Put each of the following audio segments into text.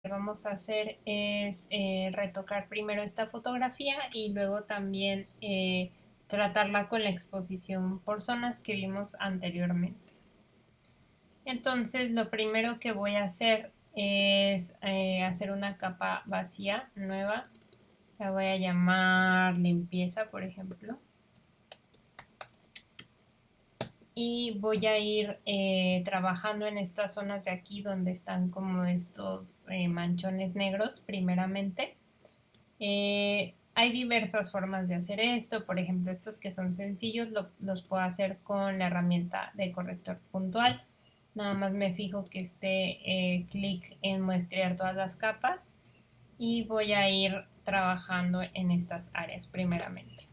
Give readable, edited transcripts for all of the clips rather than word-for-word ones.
vamos a hacer es retocar primero esta fotografía y luego también tratarla con la exposición por zonas que vimos anteriormente. Entonces lo primero que voy a hacer es hacer una capa vacía nueva. La voy a llamar limpieza, por ejemplo. Y voy a ir trabajando en estas zonas de aquí donde están como estos manchones negros primeramente. Hay diversas formas de hacer esto, por ejemplo estos que son sencillos los puedo hacer con la herramienta de corrector puntual. Nada más me fijo que esté clic en muestrear todas las capas y voy a ir trabajando en estas áreas primeramente.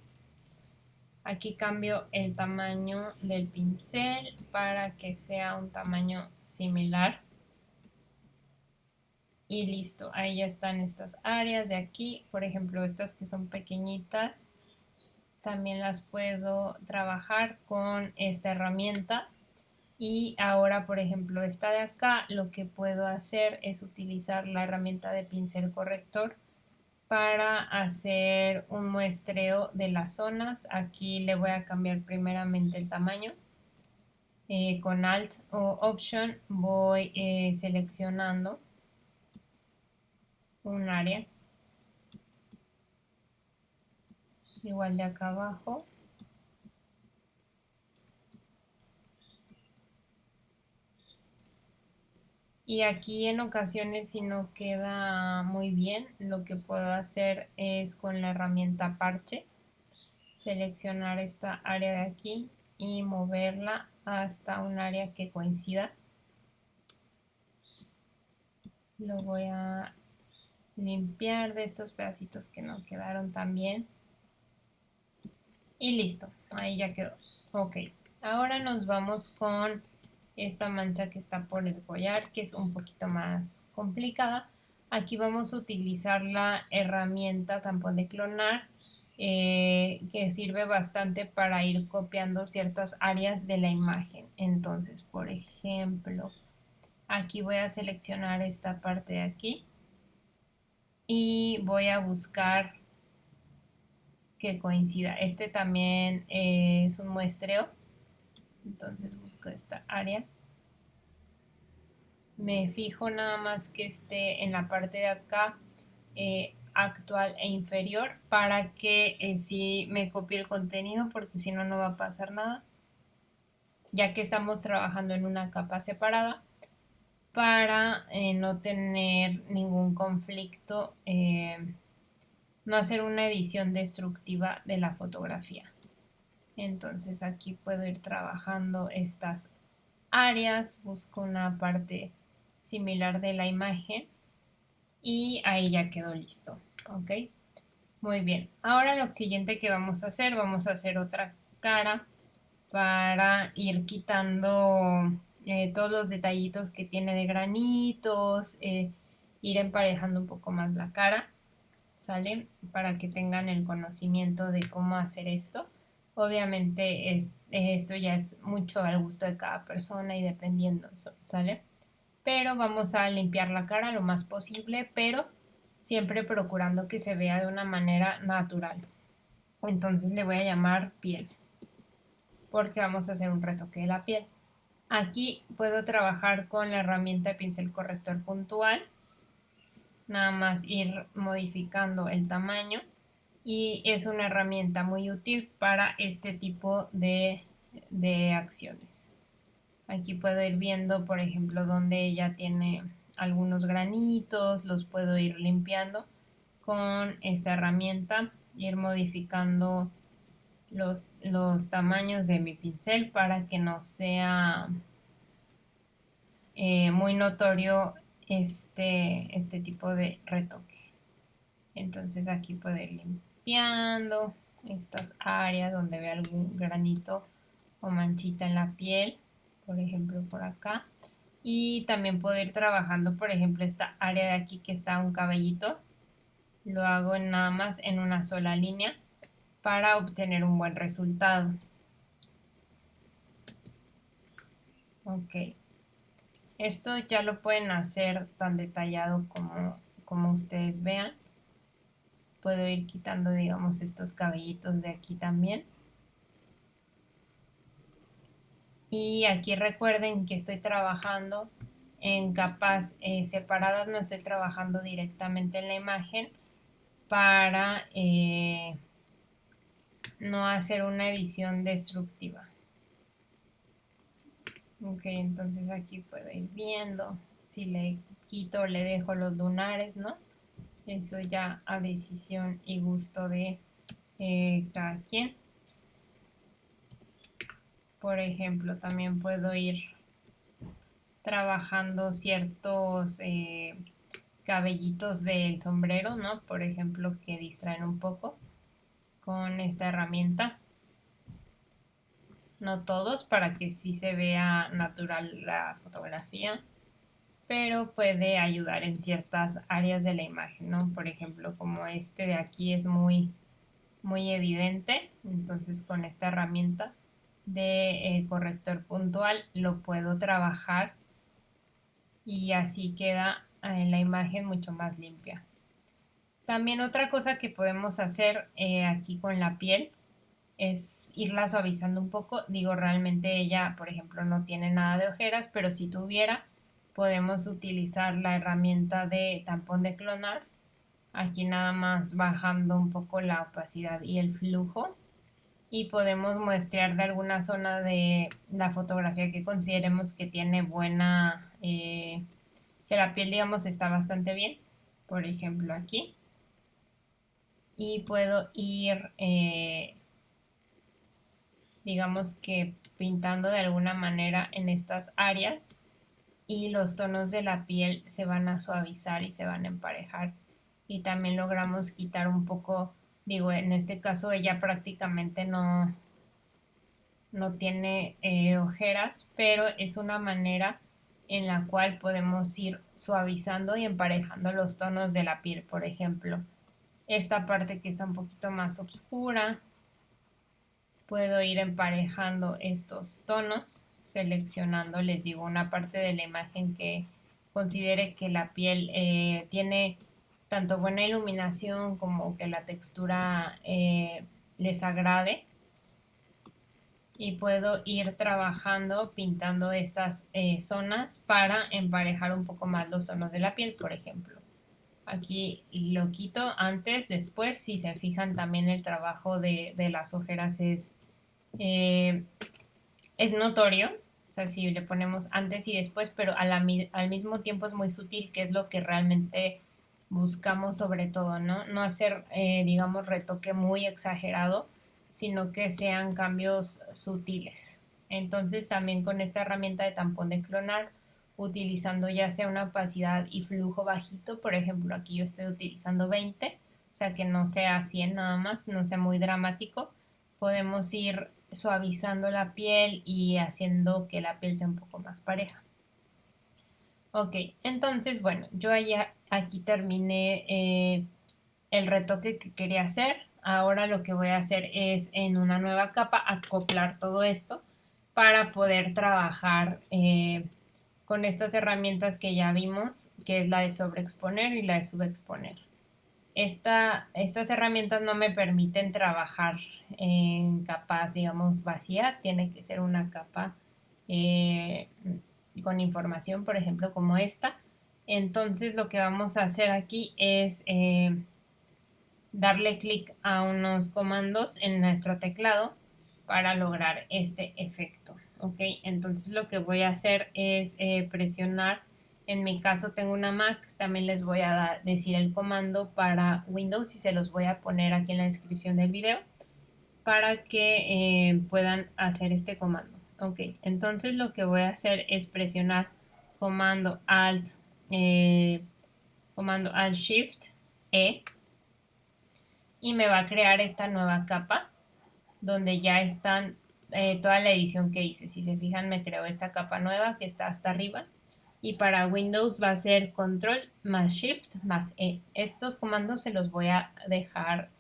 Aquí cambio el tamaño del pincel para que sea un tamaño similar. Y listo, ahí ya están estas áreas de aquí. Por ejemplo, estas que son pequeñitas, también las puedo trabajar con esta herramienta. Y ahora, por ejemplo, esta de acá, lo que puedo hacer es utilizar la herramienta de pincel corrector para hacer un muestreo de las zonas. Aquí le voy a cambiar primeramente el tamaño. Con Alt o Option voy seleccionando un área. Igual de acá abajo. Y aquí en ocasiones si no queda muy bien, lo que puedo hacer es con la herramienta parche, seleccionar esta área de aquí y moverla hasta un área que coincida. Lo voy a limpiar de estos pedacitos que no quedaron tan bien. Y listo, ahí ya quedó. Ok, ahora nos vamos con esta mancha que está por el collar, que es un poquito más complicada. Aquí vamos a utilizar la herramienta tampón de clonar, que sirve bastante para ir copiando ciertas áreas de la imagen. Entonces, por ejemplo, aquí voy a seleccionar esta parte de aquí y voy a buscar que coincida. Este también es un muestreo, entonces busco esta área. Me fijo nada más que esté en la parte de acá actual e inferior para que sí me copie el contenido, porque si no, no va a pasar nada, ya que estamos trabajando en una capa separada para no tener ningún conflicto, no hacer una edición destructiva de la fotografía. Entonces aquí puedo ir trabajando estas áreas, busco una parte similar de la imagen y ahí ya quedó listo. Ok, muy bien. Ahora lo siguiente que vamos a hacer otra cara para ir quitando todos los detallitos que tiene de granitos, ir emparejando un poco más la cara, ¿sale? Para que tengan el conocimiento de cómo hacer esto. Obviamente esto ya es mucho al gusto de cada persona y dependiendo, ¿sale? Pero vamos a limpiar la cara lo más posible, pero siempre procurando que se vea de una manera natural. Entonces le voy a llamar piel, porque vamos a hacer un retoque de la piel. Aquí puedo trabajar con la herramienta de pincel corrector puntual, nada más ir modificando el tamaño, y es una herramienta muy útil para este tipo de acciones. Aquí puedo ir viendo, por ejemplo, donde ella tiene algunos granitos, los puedo ir limpiando con esta herramienta, ir modificando los tamaños de mi pincel para que no sea muy notorio este tipo de retoque. Entonces aquí puedo ir limpiando estas áreas donde vea algún granito o manchita en la piel, por ejemplo por acá. Y también puedo ir trabajando, por ejemplo, esta área de aquí que está un cabellito. Lo hago nada más en una sola línea para obtener un buen resultado. Ok. Esto ya lo pueden hacer tan detallado como ustedes vean. Puedo ir quitando, digamos, estos cabellitos de aquí también. Y aquí recuerden que estoy trabajando en capas separadas, no estoy trabajando directamente en la imagen para no hacer una edición destructiva. Ok, entonces aquí puedo ir viendo si le quito o le dejo los lunares, ¿no? Eso ya a decisión y gusto de cada quien. Por ejemplo, también puedo ir trabajando ciertos cabellitos del sombrero, ¿no? Por ejemplo, que distraen un poco con esta herramienta. No todos, para que sí se vea natural la fotografía, pero puede ayudar en ciertas áreas de la imagen, ¿no? Por ejemplo, como este de aquí es muy evidente, entonces con esta herramienta de corrector puntual lo puedo trabajar y así queda la imagen mucho más limpia. También otra cosa que podemos hacer aquí con la piel es irla suavizando un poco. Digo, realmente ella, por ejemplo, no tiene nada de ojeras, pero si tuviera, podemos utilizar la herramienta de tampón de clonar. Aquí nada más bajando un poco la opacidad y el flujo. Y podemos muestrear de alguna zona de la fotografía que consideremos que tiene buena, que la piel, digamos, está bastante bien. Por ejemplo, aquí. Y puedo ir digamos que pintando de alguna manera en estas áreas y los tonos de la piel se van a suavizar y se van a emparejar y también logramos quitar un poco, digo, en este caso ella prácticamente no tiene ojeras, pero es una manera en la cual podemos ir suavizando y emparejando los tonos de la piel. Por ejemplo, esta parte que está un poquito más oscura, puedo ir emparejando estos tonos, seleccionando, les digo, una parte de la imagen que considere que la piel tiene tanto buena iluminación como que la textura les agrade. Y puedo ir trabajando, pintando estas zonas para emparejar un poco más los tonos de la piel, por ejemplo. Aquí lo quito antes, después, si se fijan también el trabajo de las ojeras eh, es notorio, o sea, si le ponemos antes y después, pero al mismo tiempo es muy sutil, que es lo que realmente buscamos sobre todo, ¿no? No hacer, digamos, retoque muy exagerado, sino que sean cambios sutiles. Entonces también con esta herramienta de tampón de clonar, utilizando ya sea una opacidad y flujo bajito, por ejemplo, aquí yo estoy utilizando 20, o sea que no sea 100 nada más, no sea muy dramático, podemos ir suavizando la piel y haciendo que la piel sea un poco más pareja. Ok, entonces, bueno, yo ya aquí terminé el retoque que quería hacer. Ahora lo que voy a hacer es en una nueva capa acoplar todo esto para poder trabajar con estas herramientas que ya vimos, que es la de sobreexponer y la de subexponer. Estas herramientas no me permiten trabajar en capas, digamos, vacías. Tiene que ser una capa eh, con información, por ejemplo, como esta. Entonces lo que vamos a hacer aquí es darle clic a unos comandos en nuestro teclado para lograr este efecto. Ok, entonces lo que voy a hacer es presionar. En mi caso tengo una Mac, también les voy a decir el comando para Windows y se los voy a poner aquí en la descripción del video para que puedan hacer este comando. Ok, entonces lo que voy a hacer es presionar comando comando Alt Shift E y me va a crear esta nueva capa donde ya están toda la edición que hice. Si se fijan, me creó esta capa nueva que está hasta arriba. Y para Windows va a ser Control más Shift más E. Estos comandos se los voy a dejar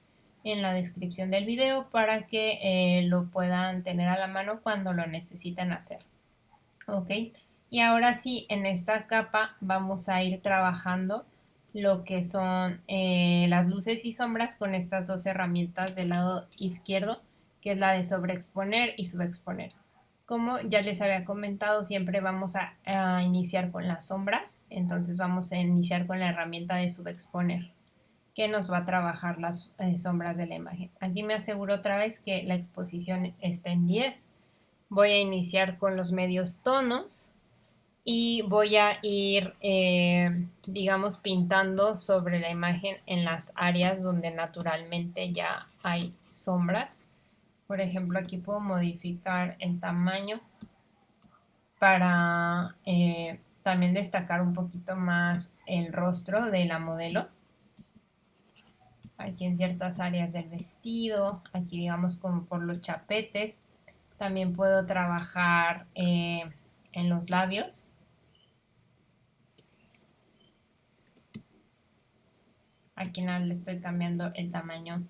en la descripción del video para que lo puedan tener a la mano cuando lo necesitan hacer. Ok, Y ahora sí, en esta capa vamos a ir trabajando lo que son las luces y sombras con estas dos herramientas del lado izquierdo, que es la de sobreexponer y subexponer. Como ya les había comentado, siempre vamos a iniciar con las sombras, entonces vamos a iniciar con la herramienta de subexponer, que nos va a trabajar las sombras de la imagen. Aquí me aseguro otra vez que la exposición está en 10. Voy a iniciar con los medios tonos y voy a ir, digamos, pintando sobre la imagen en las áreas donde naturalmente ya hay sombras. Por ejemplo, aquí puedo modificar el tamaño para también destacar un poquito más el rostro de la modelo. Aquí en ciertas áreas del vestido, aquí digamos como por los chapetes. También puedo trabajar en los labios. Aquí nada, le estoy cambiando el tamaño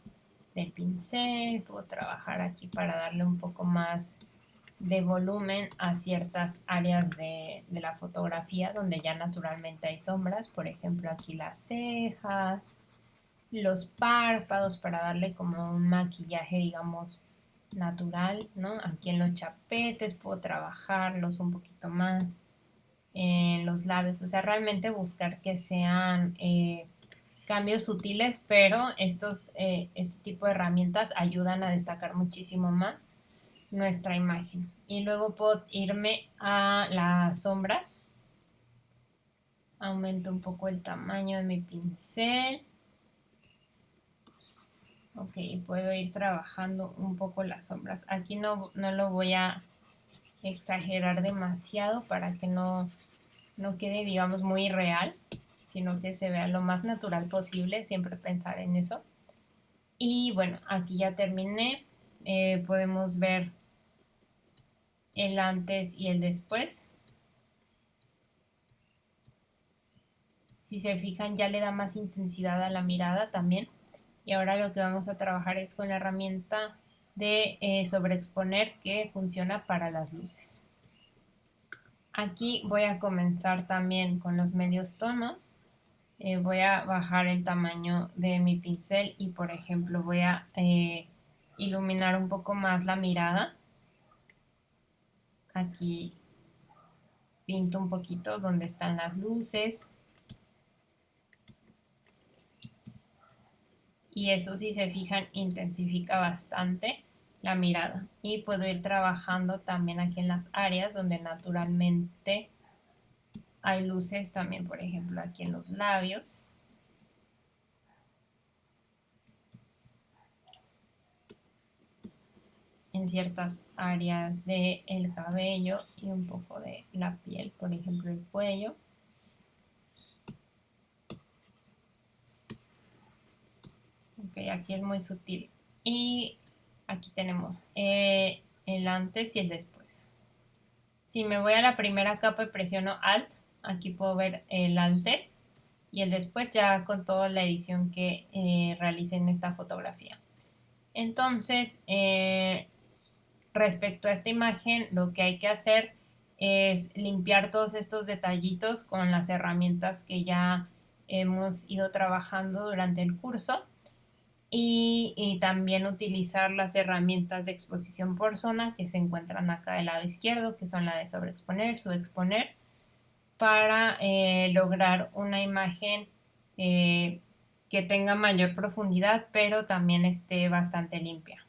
del pincel. Puedo trabajar aquí para darle un poco más de volumen a ciertas áreas de la fotografía donde ya naturalmente hay sombras. Por ejemplo, aquí las cejas, los párpados para darle como un maquillaje, digamos, natural, ¿no? Aquí en los chapetes puedo trabajarlos un poquito más, en los labios, o sea, realmente buscar que sean cambios sutiles, pero este tipo de herramientas ayudan a destacar muchísimo más nuestra imagen. Y luego puedo irme a las sombras. Aumento un poco el tamaño de mi pincel. Ok, puedo ir trabajando un poco las sombras. Aquí no lo voy a exagerar demasiado para que no quede, digamos, muy real, sino que se vea lo más natural posible, siempre pensar en eso. Y bueno, aquí ya terminé. Podemos ver el antes y el después. Si se fijan, ya le da más intensidad a la mirada también. Y ahora lo que vamos a trabajar es con la herramienta de sobreexponer, que funciona para las luces. Aquí voy a comenzar también con los medios tonos. Voy a bajar el tamaño de mi pincel y, por ejemplo, voy a iluminar un poco más la mirada. Aquí pinto un poquito donde están las luces. Y eso, si se fijan, intensifica bastante la mirada. Y puedo ir trabajando también aquí en las áreas donde naturalmente hay luces, también, por ejemplo, aquí en los labios. En ciertas áreas del cabello y un poco de la piel, por ejemplo el cuello. Ok, aquí es muy sutil. Y aquí tenemos el antes y el después. Si me voy a la primera capa y presiono Alt, aquí puedo ver el antes y el después, ya con toda la edición que realicé en esta fotografía. Entonces, respecto a esta imagen, lo que hay que hacer es limpiar todos estos detallitos con las herramientas que ya hemos ido trabajando durante el curso, y también utilizar las herramientas de exposición por zona que se encuentran acá del lado izquierdo, que son la de sobreexponer, subexponer, para lograr una imagen que tenga mayor profundidad, pero también esté bastante limpia.